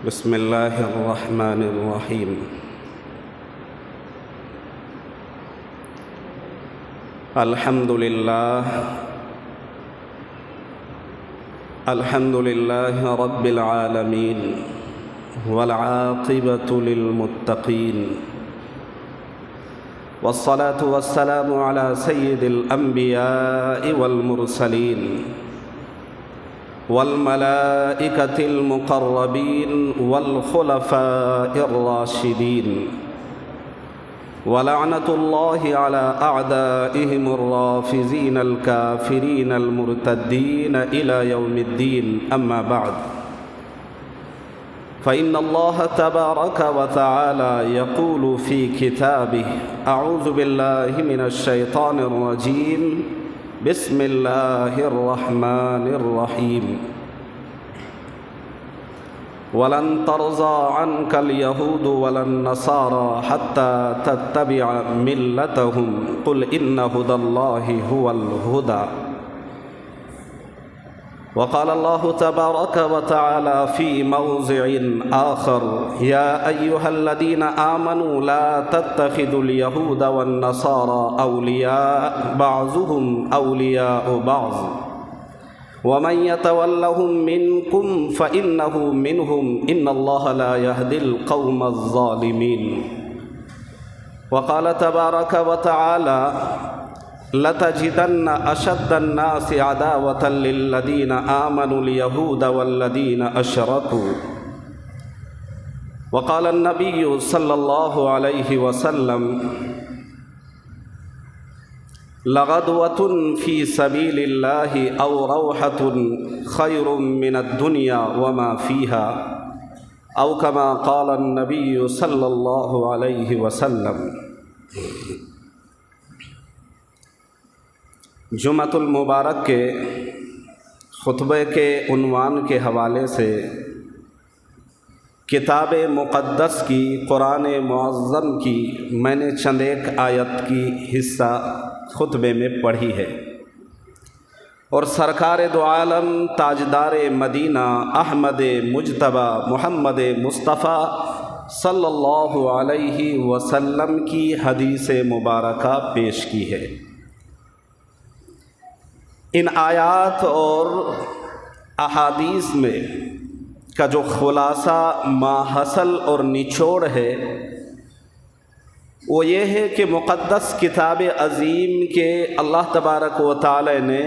بسم اللہ الرحمن الرحیم۔ الحمد للہ رب العالمین والعاقبۃ للمتقین، والصلاة والسلام علی سید الانبیاء والمرسلین والملائکۃ المقربین والخلفاء الراشدین، ولعنۃ اللہ علی اعدائہم الرافضین الکافرین المرتدین الی یوم الدین، اما بعد فإن الله تبارك وتعالى يقول في كتابه أعوذ بالله من الشيطان الرجيم بسم الله الرحمن الرحيم ولن ترضى عنك اليهود ولا النصارى حتى تتبع ملتهم قل إن هدى الله هو الهدى وقال الله تبارك وتعالى في موضع آخر يا أيها الذين آمنوا لا تتخذوا اليهود والنصارى أولياء بعضهم أولياء بعض ومن يتولهم منكم فإنه منهم إن الله لا يهدي القوم الظالمين وقال تبارك وتعالى لَتَجِدَنَّ أَشَدَّ النَّاسِ عَدَاوَةً لِلَّذِينَ آمَنُوا الْيَهُودَ وَالَّذِينَ أَشْرَكُوا وقال النبي صلى الله عليه وسلم لغدوة في سبيل الله أو روحة خير من الدنيا وما فيها أو كما قال النبي صلى الله عليه وسلم۔ جمعۃ المبارک کے خطبے کے عنوان کے حوالے سے کتاب مقدس کی قرآن معظم کی میں نے چند ایک آیت کی حصہ خطبے میں پڑھی ہے، اور سرکار دو عالم تاجدار مدینہ احمد مجتبی محمد مصطفیٰ صلی اللہ علیہ وسلم کی حدیث مبارکہ پیش کی ہے۔ ان آیات اور احادیث میں کا جو خلاصہ ماحصل اور نچوڑ ہے وہ یہ ہے کہ مقدس کتاب عظیم کے اللہ تبارک و تعالی نے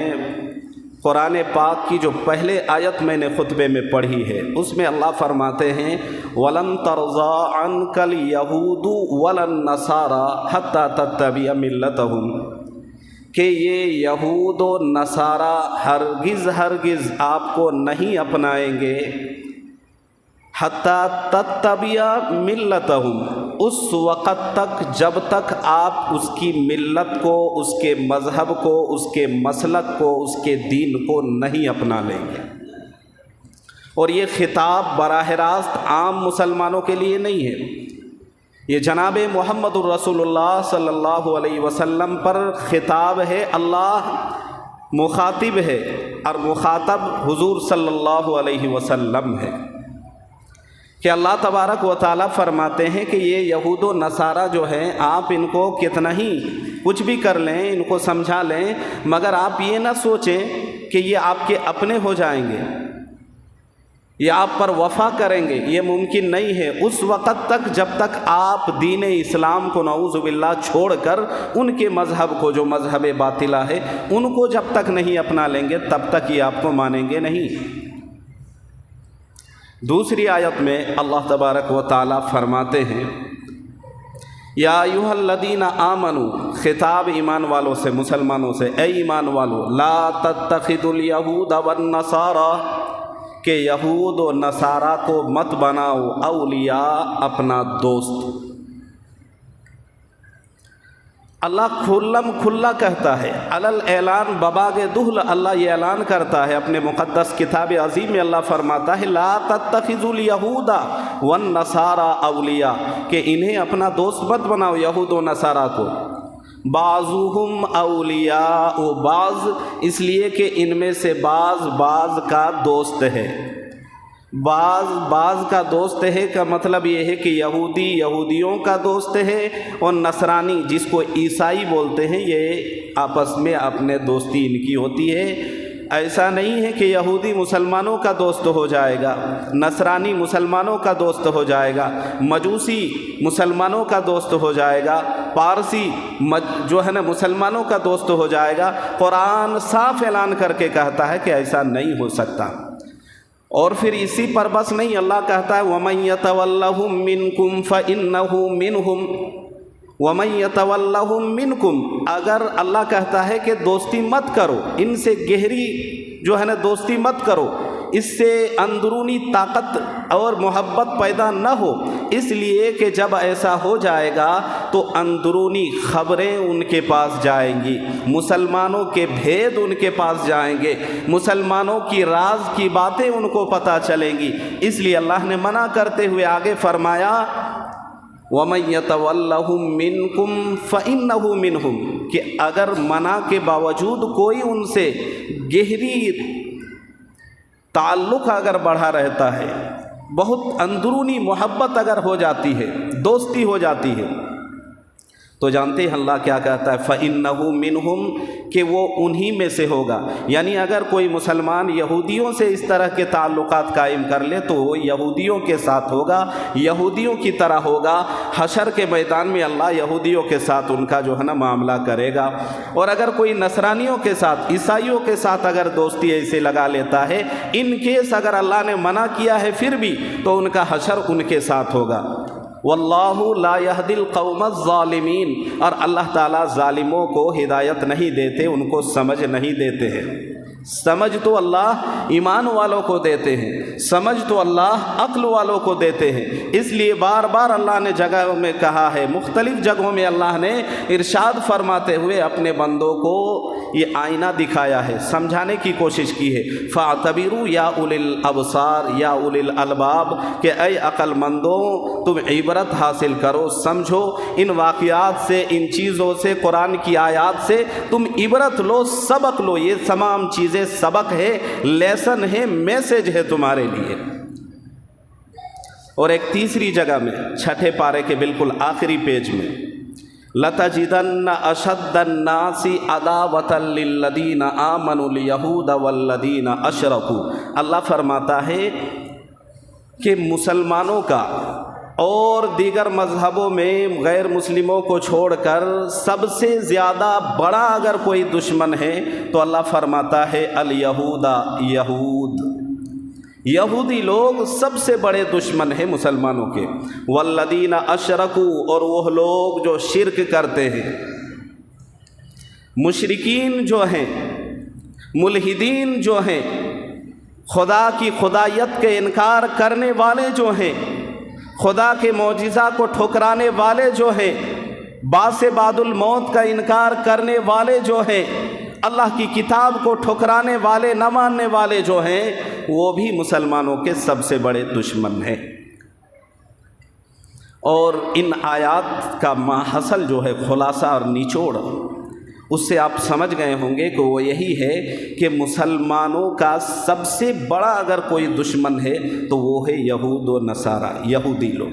قرآن پاک کی جو پہلے آیت میں نے خطبے میں پڑھی ہے اس میں اللہ فرماتے ہیں وَلَن تَرْضَىٰ عَنْكَ الْيَهُودُ وَلَا النَّصَارَىٰ حَتَّىٰ تَتَّبِعَ مِلَّتَهُمْ، کہ یہ یہود و نصارہ ہرگز آپ کو نہیں اپنائیں گے حتیٰ تتبع ملتہم، اس وقت تک جب تک آپ اس کی ملت کو، اس کے مذہب کو، اس کے مسلک کو، اس کے دین کو نہیں اپنا لیں گے۔ اور یہ خطاب براہ راست عام مسلمانوں کے لیے نہیں ہے، یہ جناب محمد الرسول اللہ صلی اللہ علیہ وسلم پر خطاب ہے۔ اللہ مخاطب ہے اور مخاطب حضور صلی اللہ علیہ وسلم ہے کہ اللہ تبارک و تعالیٰ فرماتے ہیں کہ یہ یہود و نصارہ جو ہیں آپ ان کو کتنا ہی کچھ بھی کر لیں، ان کو سمجھا لیں، مگر آپ یہ نہ سوچیں کہ یہ آپ کے اپنے ہو جائیں گے، یہ آپ پر وفا کریں گے، یہ ممکن نہیں ہے۔ اس وقت تک جب تک آپ دین اسلام کو نعوذ باللہ چھوڑ کر ان کے مذہب کو، جو مذہب باطلہ ہے، ان کو جب تک نہیں اپنا لیں گے تب تک یہ آپ کو مانیں گے نہیں۔ دوسری آیت میں اللہ تبارک و تعالیٰ فرماتے ہیں یا ایھا الذین آمنوا، خطاب ایمان والوں سے، مسلمانوں سے، اے ایمان والو، لا تتخذوا الیہود والنصارى، کہ یہود و نصارہ کو مت بناؤ اولیاء، اپنا دوست۔ اللہ کھلا کہتا ہے، علل اعلان بباغ دہل، اللہ یہ اعلان کرتا ہے اپنے مقدس کتاب عظیم میں، اللہ فرماتا ہے لا تتخذوا الیہود والنصارى اولیاء، کہ انہیں اپنا دوست مت بناؤ یہود و نصارہ کو، بعضهم اولیاء و بعض، اس لیے کہ ان میں سے بعض کا دوست ہے، بعض کا دوست ہے کا مطلب یہ ہے کہ یہودی یہودیوں کا دوست ہے، اور نصرانی جس کو عیسائی بولتے ہیں یہ آپس میں اپنے دوستی ان کی ہوتی ہے۔ ایسا نہیں ہے کہ یہودی مسلمانوں کا دوست ہو جائے گا، نصرانی مسلمانوں کا دوست ہو جائے گا، مجوسی مسلمانوں کا دوست ہو جائے گا، پارسی جو ہے نا مسلمانوں کا دوست ہو جائے گا۔ قرآن صاف اعلان کر کے کہتا ہے کہ ایسا نہیں ہو سکتا۔ اور پھر اسی پر بس نہیں، اللہ کہتا ہے وَمَن يَتَوَلَّهُم مِّنكُمْ فَإِنَّهُ مِنْهُمْ وَمَن يَتَوَلَّهُم مِّنكُمْ، اگر اللہ کہتا ہے کہ دوستی مت کرو، ان سے گہری جو ہے نا دوستی مت کرو، اس سے اندرونی طاقت اور محبت پیدا نہ ہو، اس لیے کہ جب ایسا ہو جائے گا تو اندرونی خبریں ان کے پاس جائیں گی، مسلمانوں کے بھید ان کے پاس جائیں گے، مسلمانوں کی راز کی باتیں ان کو پتہ چلیں گی۔ اس لیے اللہ نے منع کرتے ہوئے آگے فرمایا وَمَن يَتَوَلَّهُم مِّنكُمْ فَإِنَّهُ مِنْهُمْ، کہ اگر منع کے باوجود کوئی ان سے گہری تعلق اگر بڑھا رہتا ہے، بہت اندرونی محبت اگر ہو جاتی ہے، دوستی ہو جاتی ہے، تو جانتے ہیں اللہ کیا کہتا ہے فَإِنَّهُ مِنْهُمْ، کہ وہ انہی میں سے ہوگا۔ یعنی اگر کوئی مسلمان یہودیوں سے اس طرح کے تعلقات قائم کر لے تو وہ یہودیوں کے ساتھ ہوگا، یہودیوں کی طرح ہوگا۔ حشر کے میدان میں اللہ یہودیوں کے ساتھ ان کا جو ہے نا معاملہ کرے گا۔ اور اگر کوئی نصرانیوں کے ساتھ، عیسائیوں کے ساتھ اگر دوستی ایسے لگا لیتا ہے، ان کیس اگر اللہ نے منع کیا ہے پھر بھی، تو ان کا حشر ان کے ساتھ ہوگا۔ واللہ لا یہدی القوم الظالمین، اور اللہ تعالیٰ ظالموں کو ہدایت نہیں دیتے، ان کو سمجھ نہیں دیتے ہیں۔ سمجھ تو اللہ ایمان والوں کو دیتے ہیں، سمجھ تو اللہ عقل والوں کو دیتے ہیں۔ اس لیے بار بار اللہ نے جگہوں میں کہا ہے، مختلف جگہوں میں اللہ نے ارشاد فرماتے ہوئے اپنے بندوں کو یہ آئینہ دکھایا ہے، سمجھانے کی کوشش کی ہے۔ فَاعْتَبِرُوا یا اولی الابصار یا اولی الالباب، کہ اے عقل مندوں تم عبرت حاصل کرو، سمجھو ان واقعات سے، ان چیزوں سے، قرآن کی آیات سے تم عبرت لو، سبق لو۔ یہ تمام چیزیں سبق ہے، لیسن ہے، میسج ہے تمہارے لیے۔ اور ایک تیسری جگہ میں 6 پارے کے بالکل آخری پیج میں لَتَجِدَنَّ أَشَدَّ النَّاسِ عَدَاوَةً لِلَّذِينَ آمَنُوا الْيَهُودَ وَالَّذِينَ أَشْرَكُوا، اللہ فرماتا ہے کہ مسلمانوں کا اور دیگر مذہبوں میں غیر مسلموں کو چھوڑ کر سب سے زیادہ بڑا اگر کوئی دشمن ہے تو اللہ فرماتا ہے الیہود، یہودی لوگ سب سے بڑے دشمن ہیں مسلمانوں کے۔ والذین اشرکوا، اور وہ لوگ جو شرک کرتے ہیں، مشرکین جو ہیں، ملحدین جو ہیں، خدا کی خدائیت کے انکار کرنے والے جو ہیں، خدا کے معجزہ کو ٹھکرانے والے جو ہیں، بعث بعد الموت کا انکار کرنے والے جو ہیں، اللہ کی کتاب کو ٹھکرانے والے، نہ ماننے والے جو ہیں، وہ بھی مسلمانوں کے سب سے بڑے دشمن ہیں۔ اور ان آیات کا ماحصل جو ہے، خلاصہ اور نچوڑ، اس سے آپ سمجھ گئے ہوں گے کہ وہ یہی ہے کہ مسلمانوں کا سب سے بڑا اگر کوئی دشمن ہے تو وہ ہے یہود و نصارہ، یہودی لوگ۔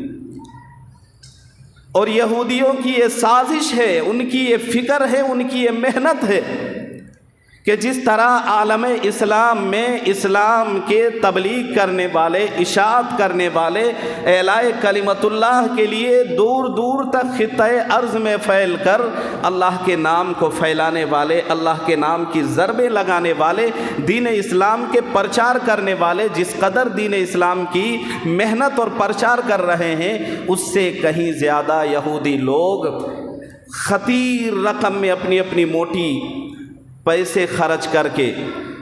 اور یہودیوں کی یہ سازش ہے، ان کی یہ فکر ہے، ان کی یہ محنت ہے کہ جس طرح عالم اسلام میں اسلام کے تبلیغ کرنے والے، اشاعت کرنے والے، اعلاء کلمت اللہ کے لیے دور دور تک خطۂ ارض میں پھیل کر اللہ کے نام کو پھیلانے والے، اللہ کے نام کی ضربیں لگانے والے، دین اسلام کے پرچار کرنے والے جس قدر دین اسلام کی محنت اور پرچار کر رہے ہیں، اس سے کہیں زیادہ یہودی لوگ خطیر رقم میں اپنی اپنی موٹی پیسے خرچ کر کے،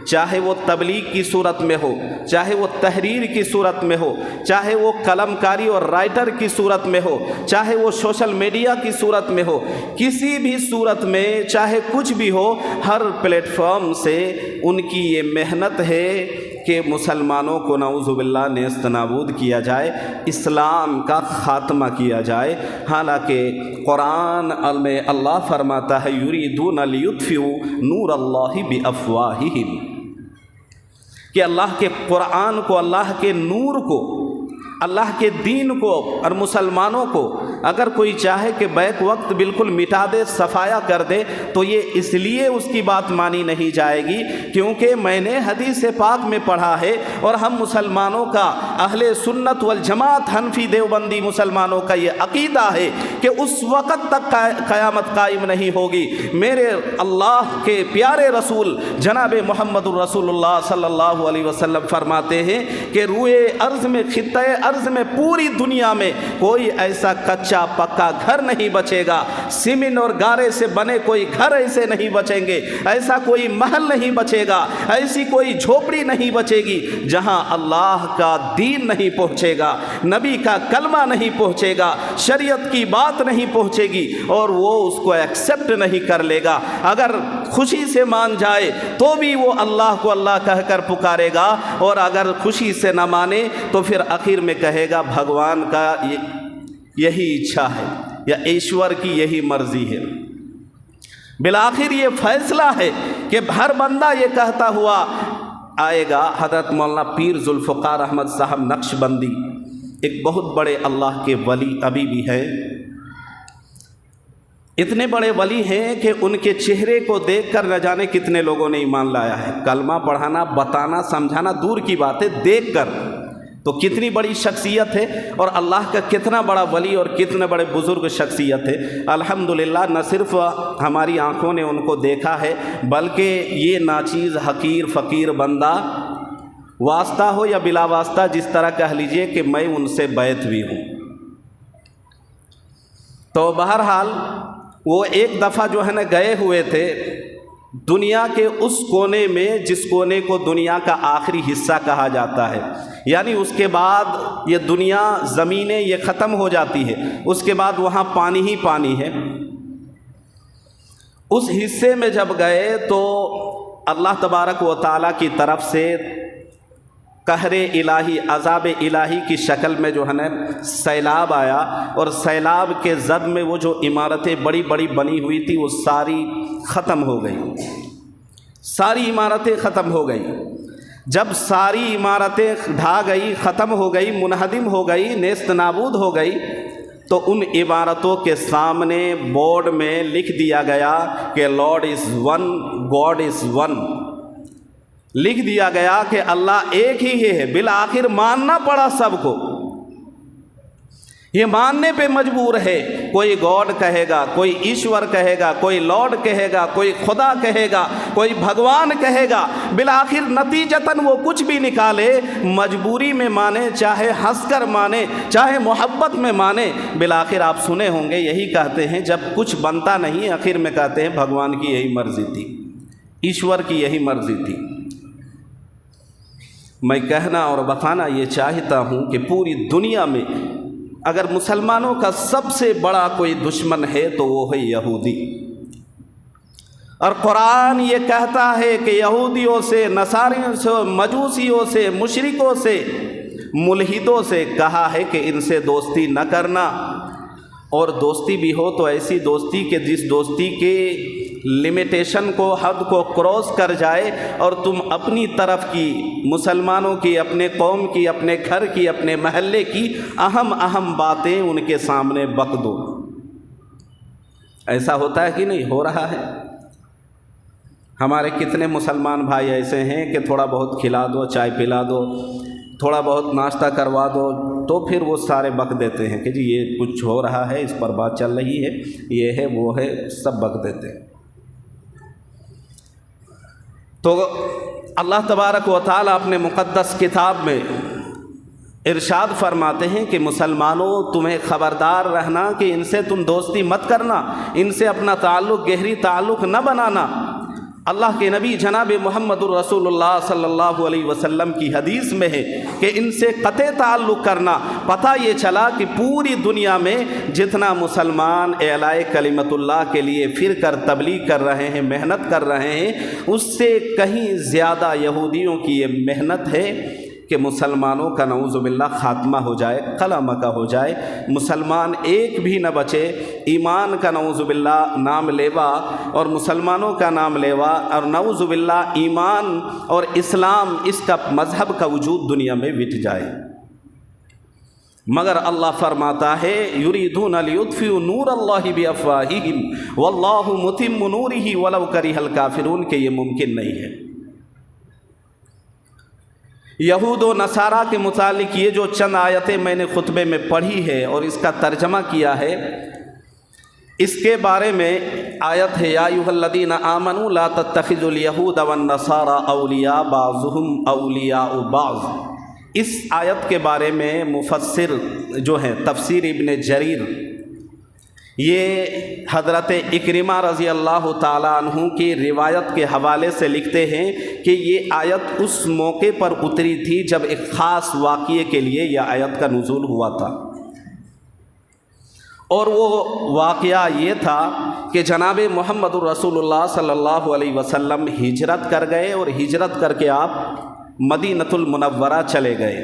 چاہے وہ تبلیغ کی صورت میں ہو، چاہے وہ تحریر کی صورت میں ہو، چاہے وہ قلم کاری اور رائٹر کی صورت میں ہو، چاہے وہ سوشل میڈیا کی صورت میں ہو، کسی بھی صورت میں چاہے کچھ بھی ہو، ہر پلیٹ فارم سے ان کی یہ محنت ہے کہ مسلمانوں کو نعوذ باللہ نیست نابود کیا جائے، اسلام کا خاتمہ کیا جائے۔ حالانکہ قرآن میں اللہ فرماتا ہے یریدون لیطفئوا نور اللہ بافواہہم، کہ اللہ کے قرآن کو، اللہ کے نور کو، اللہ کے دین کو اور مسلمانوں کو اگر کوئی چاہے کہ بیک وقت بالکل مٹا دے، صفایا کر دے، تو یہ اس لیے اس کی بات مانی نہیں جائے گی کیونکہ میں نے حدیث پاک میں پڑھا ہے، اور ہم مسلمانوں کا، اہل سنت والجماعت حنفی دیوبندی مسلمانوں کا یہ عقیدہ ہے کہ اس وقت تک قیامت قائم نہیں ہوگی۔ میرے اللہ کے پیارے رسول جناب محمد الرسول اللہ صلی اللہ علیہ وسلم فرماتے ہیں کہ روئے ارض میں، خطۂ ارض میں، پوری دنیا میں کوئی ایسا کچا پکا گھر نہیں بچے گا، سیمنٹ اور گارے سے بنے کوئی گھر ایسے نہیں بچیں گے، ایسا کوئی محل نہیں بچے گا، ایسی کوئی جھوپڑی نہیں بچے گی جہاں اللہ کا دین نہیں پہنچے گا، نبی کا کلمہ نہیں پہنچے گا، شریعت کی بات نہیں پہنچے گی، اور وہ اس کو ایکسیپٹ نہیں کر لے گا۔ اگر خوشی سے مان جائے تو بھی وہ اللہ کو اللہ کہہ کر پکارے گا، اور اگر خوشی سے نہ مانے تو پھر آخر میں کہے گا بھگوان کا یہی اچھا ہے یا ایشور کی یہی مرضی ہے۔ بالآخر یہ فیصلہ ہے کہ ہر بندہ یہ کہتا ہوا آئے گا۔ حضرت مولانا پیر ذوالفقار احمد صاحب نقشبندی ایک بہت بڑے اللہ کے ولی ابھی بھی ہیں، اتنے بڑے ولی ہیں کہ ان کے چہرے کو دیکھ کر نہ جانے کتنے لوگوں نے ایمان لایا ہے۔ کلمہ پڑھانا، بتانا، سمجھانا دور کی بات ہے، دیکھ کر تو کتنی بڑی شخصیت ہے، اور اللہ کا کتنا بڑا ولی اور کتنے بڑے بزرگ شخصیت ہے۔ الحمدللہ نہ صرف ہماری آنکھوں نے ان کو دیکھا ہے، بلکہ یہ ناچیز حقیر فقیر بندہ واسطہ ہو یا بلا واسطہ جس طرح کہہ لیجئے کہ میں ان سے بیعت بھی ہوں۔ تو بہرحال وہ ایک دفعہ جو ہے نا گئے ہوئے تھے دنیا کے اس کونے میں جس کونے کو دنیا کا آخری حصہ کہا جاتا ہے، یعنی اس کے بعد یہ دنیا، زمینیں یہ ختم ہو جاتی ہے، اس کے بعد وہاں پانی ہی پانی ہے۔ اس حصے میں جب گئے تو اللہ تبارک و تعالیٰ کی طرف سے قہر الہی، عذاب الہی کی شکل میں جو ہے نا سیلاب آیا، اور سیلاب کے زد میں وہ جو عمارتیں بڑی بڑی بنی ہوئی تھی وہ ساری ختم ہو گئی، ساری عمارتیں ختم ہو گئی۔ جب ساری عمارتیں ڈھا گئی، ختم ہو گئی، منہدم ہو گئی، نیست نابود ہو گئی، تو ان عمارتوں کے سامنے بورڈ میں لکھ دیا گیا کہ lord is one, God is one, لکھ دیا گیا کہ اللہ ایک ہی ہے۔ بالآخر ماننا پڑا سب کو، یہ ماننے پہ مجبور ہے۔ کوئی گاڈ کہے گا، کوئی ایشور کہے گا، کوئی لارڈ کہے گا، کوئی خدا کہے گا، کوئی بھگوان کہے گا، بالآخر نتیجتاً وہ کچھ بھی نکالے، مجبوری میں مانے، چاہے ہنس کر مانے، چاہے محبت میں مانے، بالآخر آپ سنے ہوں گے یہی کہتے ہیں جب کچھ بنتا نہیں آخر میں کہتے ہیں بھگوان کی یہی مرضی تھی، ایشور کی یہی مرضی تھی۔ میں کہنا اور بتانا یہ چاہتا ہوں کہ پوری دنیا میں اگر مسلمانوں کا سب سے بڑا کوئی دشمن ہے تو وہ ہے یہودی، اور قرآن یہ کہتا ہے کہ یہودیوں سے، نصاریوں سے، مجوسیوں سے، مشرکوں سے، ملحدوں سے کہا ہے کہ ان سے دوستی نہ کرنا، اور دوستی بھی ہو تو ایسی دوستی کہ جس دوستی کے لمیٹیشن کو، حد کو کراس کر جائے، اور تم اپنی طرف کی، مسلمانوں کی، اپنے قوم کی، اپنے گھر کی، اپنے محلے کی اہم باتیں ان کے سامنے بک دو۔ ایسا ہوتا ہے کہ نہیں ہو رہا ہے؟ ہمارے کتنے مسلمان بھائی ایسے ہیں کہ تھوڑا بہت کھلا دو، چائے پلا دو، تھوڑا بہت ناشتہ کروا دو، تو پھر وہ سارے بک دیتے ہیں کہ جی یہ کچھ ہو رہا ہے، اس پر بات چل رہی ہے، یہ ہے وہ ہے، سب بک دیتے ہیں۔ تو اللہ تبارک و تعالیٰ اپنے مقدس کتاب میں ارشاد فرماتے ہیں کہ مسلمانوں تمہیں خبردار رہنا کہ ان سے تم دوستی مت کرنا، ان سے اپنا تعلق، گہری تعلق نہ بنانا۔ اللہ کے نبی جناب محمد الرسول اللہ صلی اللہ علیہ وسلم کی حدیث میں ہے کہ ان سے قطع تعلق کرنا۔ پتہ یہ چلا کہ پوری دنیا میں جتنا مسلمان اعلاء کلمت اللہ کے لیے پھر کر تبلیغ کر رہے ہیں، محنت کر رہے ہیں، اس سے کہیں زیادہ یہودیوں کی یہ محنت ہے کہ مسلمانوں کا نعوذ باللہ خاتمہ ہو جائے، قلع مکہ ہو جائے، مسلمان ایک بھی نہ بچے، ایمان کا نعوذ باللہ نام لیوا اور مسلمانوں کا نام لیوا اور نعوذ باللہ ایمان اور اسلام اس کا مذہب کا وجود دنیا میں مٹ جائے۔ مگر اللہ فرماتا ہے یریدون لیطفئوا نور اللہ بافواہہم واللہ متم نورہ ولو کرہ الکافرون، کہ یہ ممکن نہیں ہے۔ یہود و نصارہ کے متعلق یہ جو چند آیتیں میں نے خطبے میں پڑھی ہے اور اس کا ترجمہ کیا ہے، اس کے بارے میں آیت ہے یا ایھا الذین آمنوا لا تتخذوا اليہود والنصارى اولیاء بعضهم اولیاء بعض۔ اس آیت کے بارے میں مفسر جو ہیں تفسیر ابن جریر، یہ حضرت اکرمہ رضی اللہ تعالیٰ عنہ کی روایت کے حوالے سے لکھتے ہیں کہ یہ آیت اس موقع پر اتری تھی جب ایک خاص واقعے کے لیے یہ آیت کا نزول ہوا تھا، اور وہ واقعہ یہ تھا کہ جناب محمد رسول اللہ صلی اللہ علیہ وسلم ہجرت کر گئے اور ہجرت کر کے آپ مدینۃ المنورہ چلے گئے،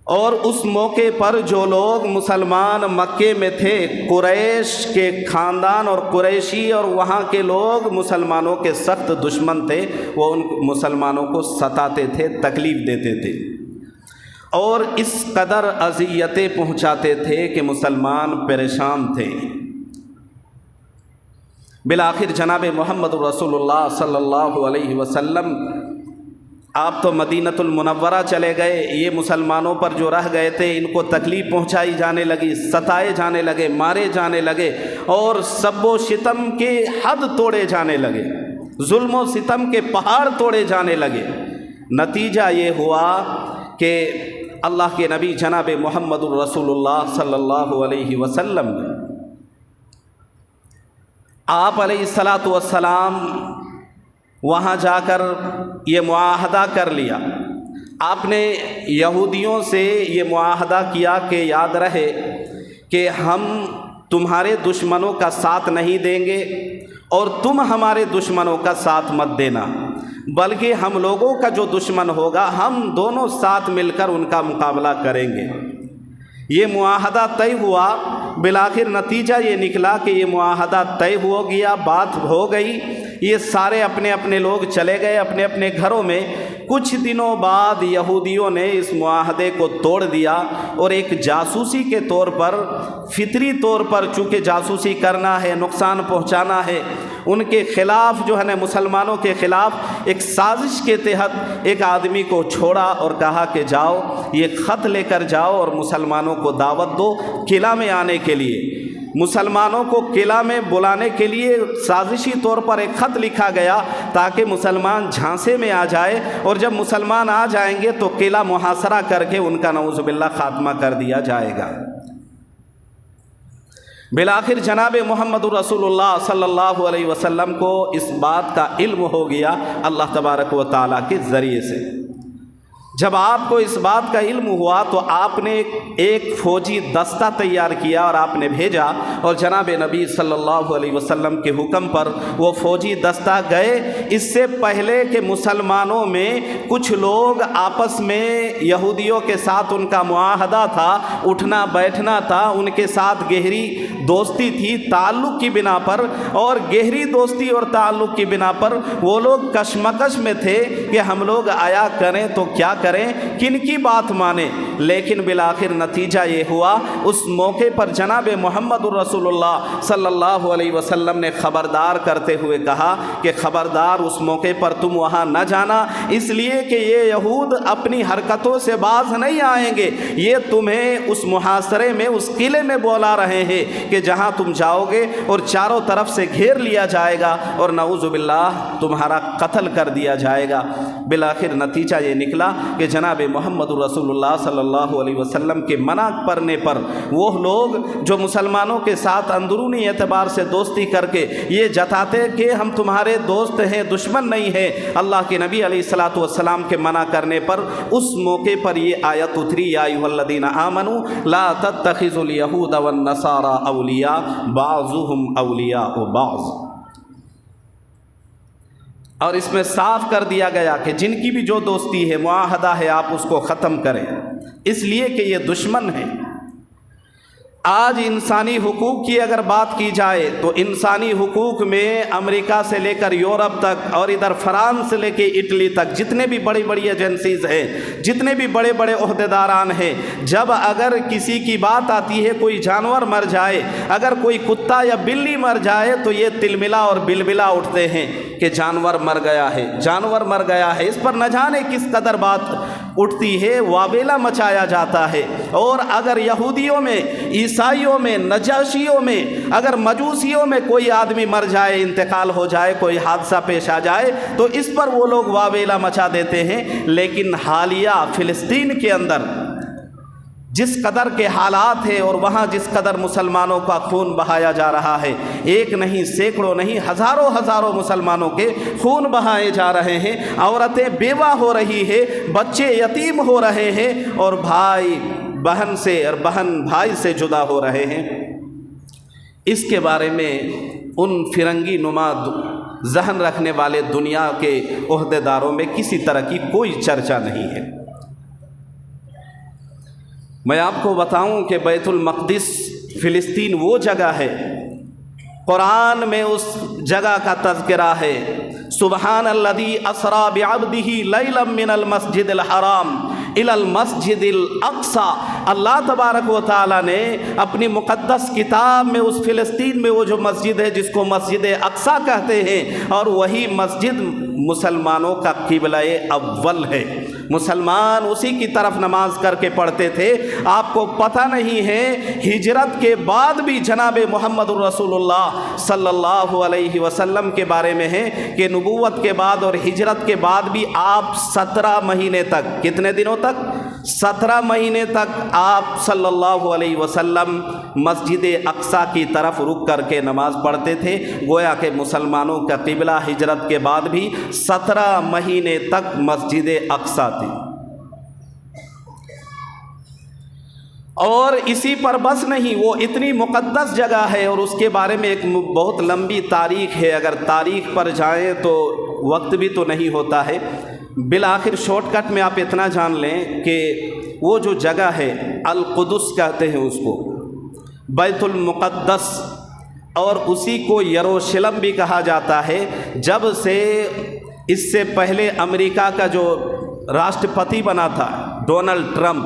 اور اس موقع پر جو لوگ مسلمان مکے میں تھے، قریش کے خاندان اور قریشی اور وہاں کے لوگ مسلمانوں کے سخت دشمن تھے، وہ ان مسلمانوں کو ستاتے تھے، تکلیف دیتے تھے اور اس قدر اذیتیں پہنچاتے تھے کہ مسلمان پریشان تھے۔ بالآخر جناب محمد رسول اللہ صلی اللہ علیہ وسلم آپ تو مدینۃ المنورہ چلے گئے، یہ مسلمانوں پر جو رہ گئے تھے ان کو تکلیف پہنچائی جانے لگی، ستائے جانے لگے، مارے جانے لگے اور سب و شتم کے حد توڑے جانے لگے، ظلم و ستم کے پہاڑ توڑے جانے لگے۔ نتیجہ یہ ہوا کہ اللہ کے نبی جناب محمد الرسول اللہ صلی اللہ علیہ وسلم نے آپ علیہ الصلاۃ والسلام وہاں جا کر یہ معاہدہ کر لیا۔ آپ نے یہودیوں سے یہ معاہدہ کیا کہ یاد رہے کہ ہم تمہارے دشمنوں کا ساتھ نہیں دیں گے اور تم ہمارے دشمنوں کا ساتھ مت دینا، بلکہ ہم لوگوں کا جو دشمن ہوگا ہم دونوں ساتھ مل کر ان کا مقابلہ کریں گے۔ یہ معاہدہ طے ہوا، بالآخر نتیجہ یہ نکلا کہ یہ معاہدہ طے ہو گیا، بات ہو گئی، یہ سارے اپنے اپنے لوگ چلے گئے اپنے اپنے گھروں میں۔ کچھ دنوں بعد یہودیوں نے اس معاہدے کو توڑ دیا اور ایک جاسوسی کے طور پر، فطری طور پر، چونکہ جاسوسی کرنا ہے، نقصان پہنچانا ہے، ان کے خلاف جو ہے نا مسلمانوں کے خلاف ایک سازش کے تحت ایک آدمی کو چھوڑا اور کہا کہ جاؤ یہ خط لے کر جاؤ اور مسلمانوں کو دعوت دو قلعہ میں آنے کے لیے۔ مسلمانوں کو قلعہ میں بلانے کے لیے سازشی طور پر ایک خط لکھا گیا تاکہ مسلمان جھانسے میں آ جائے، اور جب مسلمان آ جائیں گے تو قلعہ محاصرہ کر کے ان کا نعوذ باللہ خاتمہ کر دیا جائے گا۔ بالآخر جناب محمد رسول اللہ صلی اللہ علیہ وسلم کو اس بات کا علم ہو گیا اللہ تبارک و تعالیٰ کے ذریعے سے۔ جب آپ کو اس بات کا علم ہوا تو آپ نے ایک فوجی دستہ تیار کیا اور آپ نے بھیجا، اور جناب نبی صلی اللہ علیہ وسلم کے حکم پر وہ فوجی دستہ گئے۔ اس سے پہلے کہ مسلمانوں میں کچھ لوگ آپس میں یہودیوں کے ساتھ ان کا معاہدہ تھا، اٹھنا بیٹھنا تھا، ان کے ساتھ گہری دوستی تھی تعلق کی بنا پر، اور گہری دوستی اور تعلق کی بنا پر وہ لوگ کشمکش میں تھے کہ ہم لوگ آیا کریں تو کیا کریں، کن کی بات مانیں۔ لیکن بالآخر نتیجہ یہ ہوا، اس موقع پر جناب محمد الرسول اللہ صلی اللہ علیہ وسلم نے خبردار کرتے ہوئے کہا کہ خبردار اس موقع پر تم وہاں نہ جانا، اس لیے کہ یہ یہود اپنی حرکتوں سے باز نہیں آئیں گے، یہ تمہیں اس محاصرے میں، اس قلعے میں بولا رہے ہیں کہ جہاں تم جاؤ گے اور چاروں طرف سے گھیر لیا جائے گا اور نعوذ باللہ تمہارا قتل کر دیا جائے گا۔ بالآخر نتیجہ یہ نکلا کہ جناب محمد رسول اللہ صلی اللہ علیہ وسلم کے منع کرنے پر وہ لوگ جو مسلمانوں کے ساتھ اندرونی اعتبار سے دوستی کر کے یہ جتاتے کہ ہم تمہارے دوست ہیں، دشمن نہیں ہیں، اللہ کے نبی علیہ الصلاۃ والسلام کے منع کرنے پر اس موقع پر یہ آیت اتری یا ایھا الذین آمنوا لا تتخذوا الیہود والنصارى اولیاء بعضهم اولیاء بعض۔ اور اس میں صاف کر دیا گیا کہ جن کی بھی جو دوستی ہے، معاہدہ ہے، آپ اس کو ختم کریں، اس لیے کہ یہ دشمن ہے۔ آج انسانی حقوق کی اگر بات کی جائے تو انسانی حقوق میں امریکہ سے لے کر یورپ تک اور ادھر فرانس سے لے کے اٹلی تک جتنے بھی بڑی بڑی ایجنسیز ہیں، جتنے بھی بڑے بڑے عہدیداران ہیں، جب اگر کسی کی بات آتی ہے کوئی جانور مر جائے، اگر کوئی کتا یا بلی مر جائے تو یہ تلملا اور بلبلا اٹھتے ہیں کہ جانور مر گیا ہے، جانور مر گیا ہے۔ اس پر نہ جانے کس قدر بات اٹھتی ہے، واویلا مچایا جاتا ہے۔ اور اگر یہودیوں میں، عیسائیوں میں، نجاشیوں میں، اگر مجوسیوں میں کوئی آدمی مر جائے، انتقال ہو جائے، کوئی حادثہ پیش آ جائے تو اس پر وہ لوگ واویلا مچا دیتے ہیں۔ لیکن حالیہ فلسطین کے اندر جس قدر کے حالات ہیں اور وہاں جس قدر مسلمانوں کا خون بہایا جا رہا ہے، ایک نہیں، سینکڑوں نہیں، ہزاروں ہزاروں مسلمانوں کے خون بہائے جا رہے ہیں، عورتیں بیوہ ہو رہی ہیں، بچے یتیم ہو رہے ہیں، اور بھائی بہن سے اور بہن بھائی سے جدا ہو رہے ہیں۔ اس کے بارے میں ان فرنگی نما ذہن رکھنے والے دنیا کے عہدیداروں میں کسی طرح کی کوئی چرچا نہیں ہے۔ میں آپ کو بتاؤں کہ بیت المقدس فلسطین وہ جگہ ہے، قرآن میں اس جگہ کا تذکرہ ہے، سبحان الذی اسری بعبدہ لیلا من المسجد الحرام الی المسجد الاقصی۔ اللہ تبارک و تعالیٰ نے اپنی مقدس کتاب میں اس فلسطین میں وہ جو مسجد ہے جس کو مسجد اقصی کہتے ہیں، اور وہی مسجد مسلمانوں کا قبلہ اول ہے، مسلمان اسی کی طرف نماز کر کے پڑھتے تھے۔ آپ کو پتہ نہیں ہے ہجرت کے بعد بھی جناب محمد الرسول اللہ صلی اللہ علیہ وسلم کے بارے میں ہے کہ نبوت کے بعد اور ہجرت کے بعد بھی آپ 17 مہینے تک، کتنے دنوں تک؟ 17 مہینے تک آپ صلی اللہ علیہ وسلم مسجد اقصی کی طرف رک کر کے نماز پڑھتے تھے۔ گویا کہ مسلمانوں کا قبلہ ہجرت کے بعد بھی 17 مہینے تک مسجد اقصی تھی۔ اور اسی پر بس نہیں، وہ اتنی مقدس جگہ ہے اور اس کے بارے میں ایک بہت لمبی تاریخ ہے، اگر تاریخ پر جائیں تو وقت بھی تو نہیں ہوتا ہے۔ بالآخر شارٹ کٹ میں آپ اتنا جان لیں کہ وہ جو جگہ ہے القدس کہتے ہیں اس کو، بیت المقدس، اور اسی کو یروشلم بھی کہا جاتا ہے۔ جب سے اس سے پہلے امریکہ کا جو راشٹرپتی بنا تھا ڈونلڈ ٹرمپ،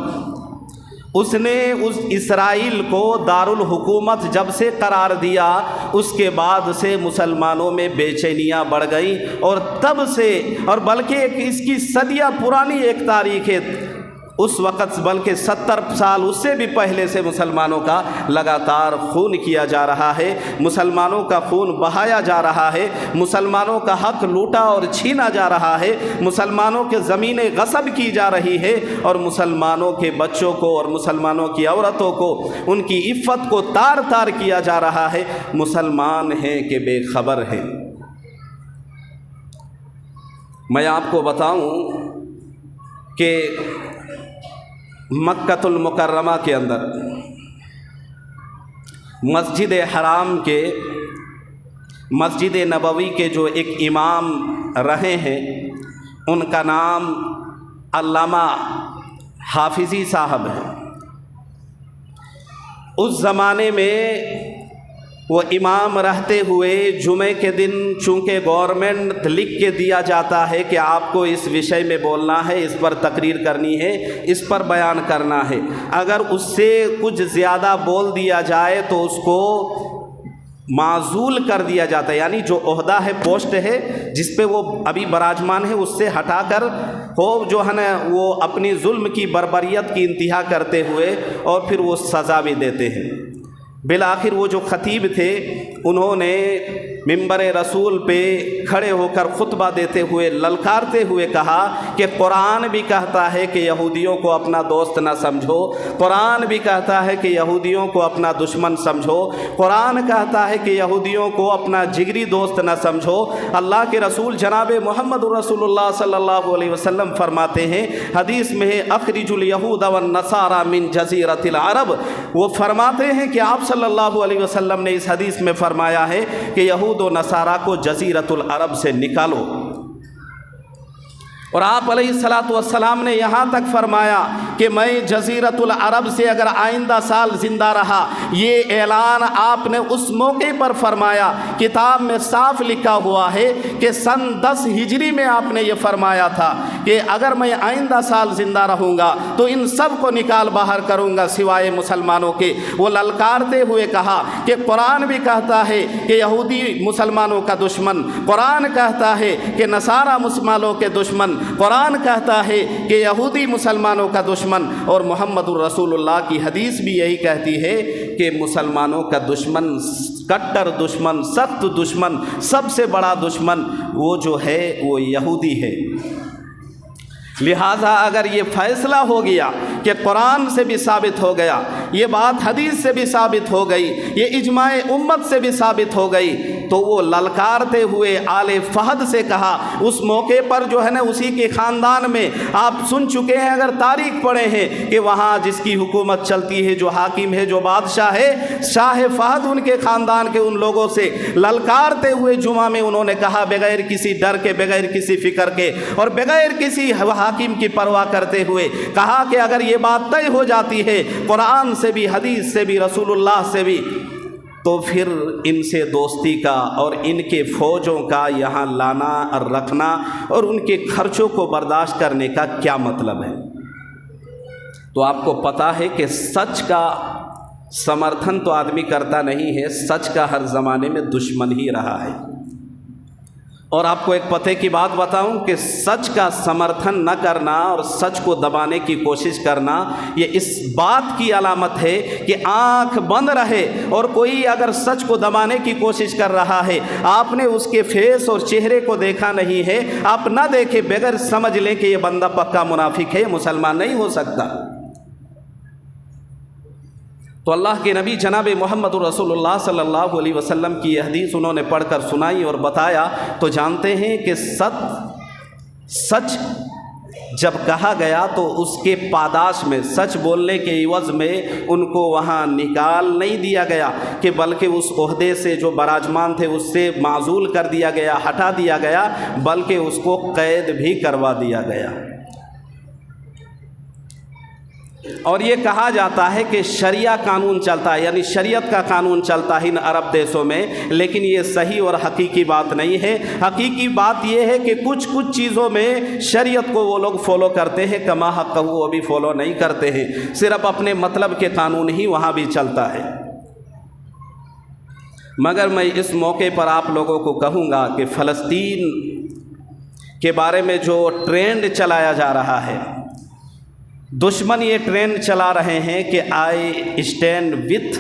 اس نے اس اسرائیل کو دارالحکومت جب سے قرار دیا، اس کے بعد سے مسلمانوں میں بے چینیاں بڑھ گئیں، اور تب سے، اور بلکہ اس کی صدیاں پرانی ایک تاریخ ہے، اس وقت بلکہ 70 سال اس سے بھی پہلے سے مسلمانوں کا لگاتار خون کیا جا رہا ہے، مسلمانوں کا خون بہایا جا رہا ہے، مسلمانوں کا حق لوٹا اور چھینا جا رہا ہے، مسلمانوں کے زمینیں غصب کی جا رہی ہے، اور مسلمانوں کے بچوں کو اور مسلمانوں کی عورتوں کو ان کی عفت کو تار تار کیا جا رہا ہے۔ مسلمان ہیں کہ بے خبر ہیں۔ میں آپ کو بتاؤں کہ مکۃ المکرمہ کے اندر مسجد حرام کے، مسجد نبوی کے جو ایک امام رہے ہیں، ان کا نام علامہ حافظی صاحب ہے۔ اس زمانے میں وہ امام رہتے ہوئے جمعے کے دن چونکہ گورنمنٹ لکھ کے دیا جاتا ہے کہ آپ کو اس وشے میں بولنا ہے، اس پر تقریر کرنی ہے، اس پر بیان کرنا ہے، اگر اس سے کچھ زیادہ بول دیا جائے تو اس کو معزول کر دیا جاتا ہے، یعنی جو عہدہ ہے، پوسٹ ہے جس پہ وہ ابھی براجمان ہے، اس سے ہٹا کر ہو جو ہے نا وہ اپنی ظلم کی بربریت کی انتہا کرتے ہوئے اور پھر وہ سزا بھی دیتے ہیں۔ بالآخر وہ جو خطیب تھے انہوں نے ممبر رسول پہ کھڑے ہو کر خطبہ دیتے ہوئے للکارتے ہوئے کہا کہ قرآن بھی کہتا ہے کہ یہودیوں کو اپنا دوست نہ سمجھو، قرآن بھی کہتا ہے کہ یہودیوں کو اپنا دشمن سمجھو، قرآن کہتا ہے کہ یہودیوں کو اپنا جگری دوست نہ سمجھو۔ اللہ کے رسول جناب محمد رسول اللہ صلی اللہ علیہ وسلم فرماتے ہیں، حدیث میں ہے اخرج الیہود والنصارى من جزیرۃ العرب، وہ فرماتے ہیں کہ آپ صلی اللہ علیہ وسلم نے اس حدیث میں فرمایا ہے کہ یہود و نصارہ کو جزیرۃ العرب سے نکالو۔ اور آپ علیہ السلام نے یہاں تک فرمایا کہ میں جزیرۃ العرب سے اگر آئندہ سال زندہ رہا، یہ اعلان آپ نے اس موقع پر فرمایا، کتاب میں صاف لکھا ہوا ہے کہ سن 10 ہجری میں آپ نے یہ فرمایا تھا کہ اگر میں آئندہ سال زندہ رہوں گا تو ان سب کو نکال باہر کروں گا سوائے مسلمانوں کے۔ وہ للکارتے ہوئے کہا کہ قرآن بھی کہتا ہے کہ یہودی مسلمانوں کا دشمن، قرآن کہتا ہے کہ نصارہ مسلمانوں کے دشمن، قرآن کہتا ہے کہ یہودی مسلمانوں کا دشمن، اور محمد الرسول اللہ کی حدیث بھی یہی کہتی ہے کہ مسلمانوں کا دشمن، کٹر دشمن، سخت دشمن، سب سے بڑا دشمن وہ جو ہے وہ یہودی ہے۔ لہٰذا اگر یہ فیصلہ ہو گیا کہ قرآن سے بھی ثابت ہو گیا، یہ بات حدیث سے بھی ثابت ہو گئی، یہ اجماع امت سے بھی ثابت ہو گئی، تو وہ للکارتے ہوئے آل فہد سے کہا، اس موقع پر جو ہے نا اسی کے خاندان میں آپ سن چکے ہیں، اگر تاریخ پڑھے ہیں کہ وہاں جس کی حکومت چلتی ہے، جو حاکم ہے، جو بادشاہ ہے، شاہ فہد، ان کے خاندان کے ان لوگوں سے للکارتے ہوئے جمعہ میں انہوں نے کہا، بغیر کسی ڈر کے، بغیر کسی فکر کے اور بغیر کسی حاکم کی پرواہ کرتے ہوئے کہا کہ اگر یہ بات طے ہو جاتی ہے قرآن سے بھی، حدیث سے بھی، رسول اللہ سے بھی، تو پھر ان سے دوستی کا اور ان کے فوجوں کا یہاں لانا اور رکھنا اور ان کے خرچوں کو برداشت کرنے کا کیا مطلب ہے؟ تو آپ کو پتہ ہے کہ سچ کا سمرتھن تو آدمی کرتا نہیں ہے، سچ کا ہر زمانے میں دشمن ہی رہا ہے۔ اور آپ کو ایک پتے کی بات بتاؤں کہ سچ کا سمرتھن نہ کرنا اور سچ کو دبانے کی کوشش کرنا، یہ اس بات کی علامت ہے کہ آنکھ بند رہے، اور کوئی اگر سچ کو دبانے کی کوشش کر رہا ہے، آپ نے اس کے فیس اور چہرے کو دیکھا نہیں ہے، آپ نہ دیکھے بغیر سمجھ لیں کہ یہ بندہ پکا منافق ہے، یہ مسلمان نہیں ہو سکتا۔ تو اللہ کے نبی جناب محمد رسول اللہ صلی اللہ علیہ وسلم کی یہ حدیث انہوں نے پڑھ کر سنائی اور بتایا، تو جانتے ہیں کہ سچ جب کہا گیا تو اس کے پاداش میں، سچ بولنے کے عوض میں ان کو وہاں نکال نہیں دیا گیا، کہ بلکہ اس عہدے سے جو براجمان تھے اس سے معزول کر دیا گیا، ہٹا دیا گیا، بلکہ اس کو قید بھی کروا دیا گیا۔ اور یہ کہا جاتا ہے کہ شریعہ قانون چلتا ہے، یعنی شریعت کا قانون چلتا ہے ان عرب دیشوں میں، لیکن یہ صحیح اور حقیقی بات نہیں ہے۔ حقیقی بات یہ ہے کہ کچھ چیزوں میں شریعت کو وہ لوگ فالو کرتے ہیں، کما حق وہ ابھی فالو نہیں کرتے ہیں، صرف اپنے مطلب کے قانون ہی وہاں بھی چلتا ہے۔ مگر میں اس موقع پر آپ لوگوں کو کہوں گا کہ فلسطین کے بارے میں جو ٹرینڈ چلایا جا رہا ہے، دشمن یہ ٹرینڈ چلا رہے ہیں کہ آئی اسٹینڈ وتھ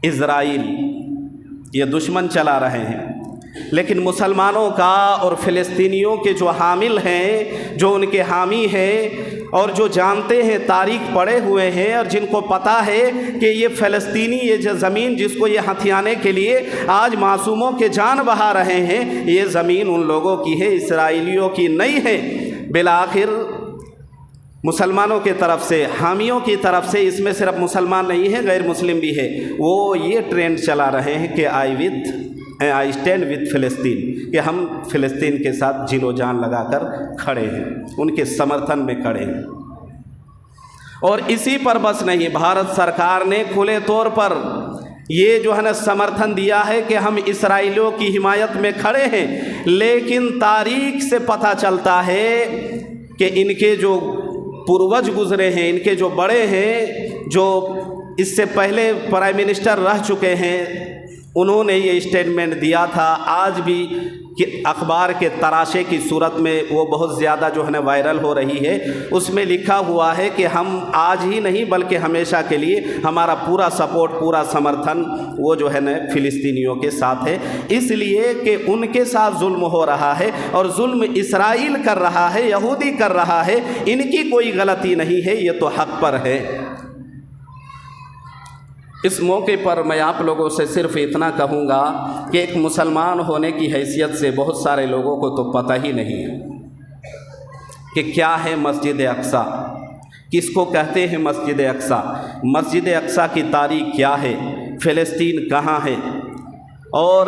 اسرائیل، یہ دشمن چلا رہے ہیں، لیکن مسلمانوں کا اور فلسطینیوں کے جو حامل ہیں، جو ان کے حامی ہیں اور جو جانتے ہیں، تاریخ پڑھے ہوئے ہیں اور جن کو پتہ ہے کہ یہ فلسطینی، یہ جو زمین جس کو یہ ہتھیانے کے لیے آج معصوموں کے جان بہا رہے ہیں، یہ زمین ان لوگوں کی ہے، اسرائیلیوں کی نہیں ہے۔ بالآخر مسلمانوں کی طرف سے، حامیوں کی طرف سے، اس میں صرف مسلمان نہیں ہے، غیر مسلم بھی ہے، وہ یہ ٹرینڈ چلا رہے ہیں کہ آئی اسٹینڈ وتھ فلسطین، کہ ہم فلسطین کے ساتھ جان و جان لگا کر کھڑے ہیں، ان کے سمرتھن میں کھڑے ہیں۔ اور اسی پر بس نہیں، بھارت سرکار نے کھلے طور پر یہ جو ہے نا سمرتھن دیا ہے کہ ہم اسرائیلیوں کی حمایت میں کھڑے ہیں، لیکن تاریخ سے پتہ چلتا ہے کہ ان کے جو پروج گزرے ہیں، ان کے جو بڑے ہیں، جو اس سے پہلے پرائم منسٹر رہ چکے ہیں، انہوں نے یہ اسٹیٹمنٹ دیا تھا۔ آج بھی کہ اخبار کے تراشے کی صورت میں وہ بہت زیادہ جو ہے نا وائرل ہو رہی ہے، اس میں لکھا ہوا ہے کہ ہم آج ہی نہیں بلکہ ہمیشہ کے لیے ہمارا پورا سپورٹ، پورا سمرتھن وہ جو ہے نا فلسطینیوں کے ساتھ ہے، اس لیے کہ ان کے ساتھ ظلم ہو رہا ہے اور ظلم اسرائیل کر رہا ہے، یہودی کر رہا ہے، ان کی کوئی غلطی نہیں ہے، یہ تو حق پر ہے۔ اس موقع پر میں آپ لوگوں سے صرف اتنا کہوں گا کہ ایک مسلمان ہونے کی حیثیت سے بہت سارے لوگوں کو تو پتہ ہی نہیں ہے کہ کیا ہے مسجد اقصیٰ، کس کو کہتے ہیں مسجد اقصیٰ، مسجد اقصیٰ کی تاریخ کیا ہے، فلسطین کہاں ہے، اور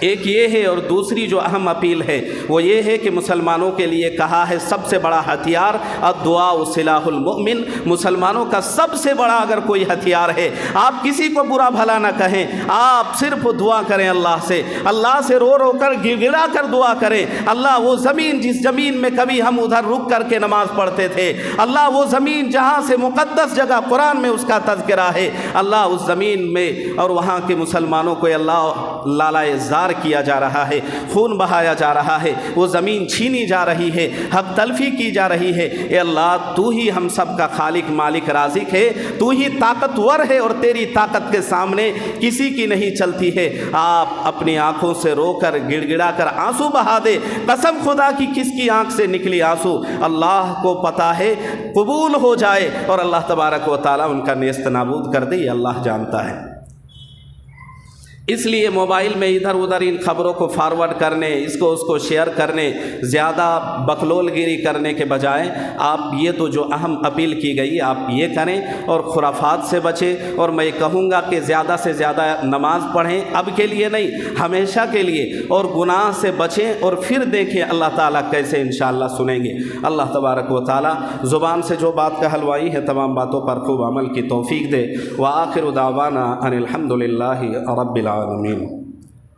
ایک یہ ہے، اور دوسری جو اہم اپیل ہے وہ یہ ہے کہ مسلمانوں کے لیے کہا ہے سب سے بڑا ہتھیار الدعاء سلاح المؤمن، مسلمانوں کا سب سے بڑا اگر کوئی ہتھیار ہے، آپ کسی کو برا بھلا نہ کہیں، آپ صرف دعا کریں اللہ سے رو رو کر گڑ گڑا کر دعا کریں، اللہ وہ زمین جس زمین میں کبھی ہم ادھر رک کر کے نماز پڑھتے تھے، اللہ وہ زمین جہاں سے مقدس جگہ قرآن میں اس کا تذکرہ ہے، اللہ اس زمین میں اور وہاں کے مسلمانوں کو اللہ لالائے زار کیا جا رہا ہے، خون بہایا جا رہا ہے، وہ زمین چھینی جا رہی ہے، حق تلفی کی جا رہی ہے، اے اللہ تو ہی ہم سب کا خالق مالک رازق ہے، تو ہی طاقتور ہے اور تیری طاقت کے سامنے کسی کی نہیں چلتی ہے، آپ اپنی آنکھوں سے رو کر گڑ گڑا کر آنسو بہا دے، قسم خدا کی کس کی آنکھ سے نکلی آنسو اللہ کو پتہ ہے، قبول ہو جائے اور اللہ تبارک و تعالیٰ ان کا نیست نابود کر دے، یہ اللہ جانتا ہے۔ اس لیے موبائل میں ادھر ادھر ان خبروں کو فارورڈ کرنے، اس کو شیئر کرنے، زیادہ بکلول گیری کرنے کے بجائے آپ یہ تو جو اہم اپیل کی گئی آپ یہ کریں اور خرافات سے بچیں، اور میں کہوں گا کہ زیادہ سے زیادہ نماز پڑھیں، اب کے لیے نہیں ہمیشہ کے لیے، اور گناہ سے بچیں، اور پھر دیکھیں اللہ تعالیٰ کیسے انشاءاللہ سنیں گے۔ اللہ تبارک و تعالیٰ زبان سے جو بات کہلوائی ہے تمام باتوں پر خوب عمل کی توفیق دے۔ وآخر دعوانا ان الحمد للہ رب العالمین۔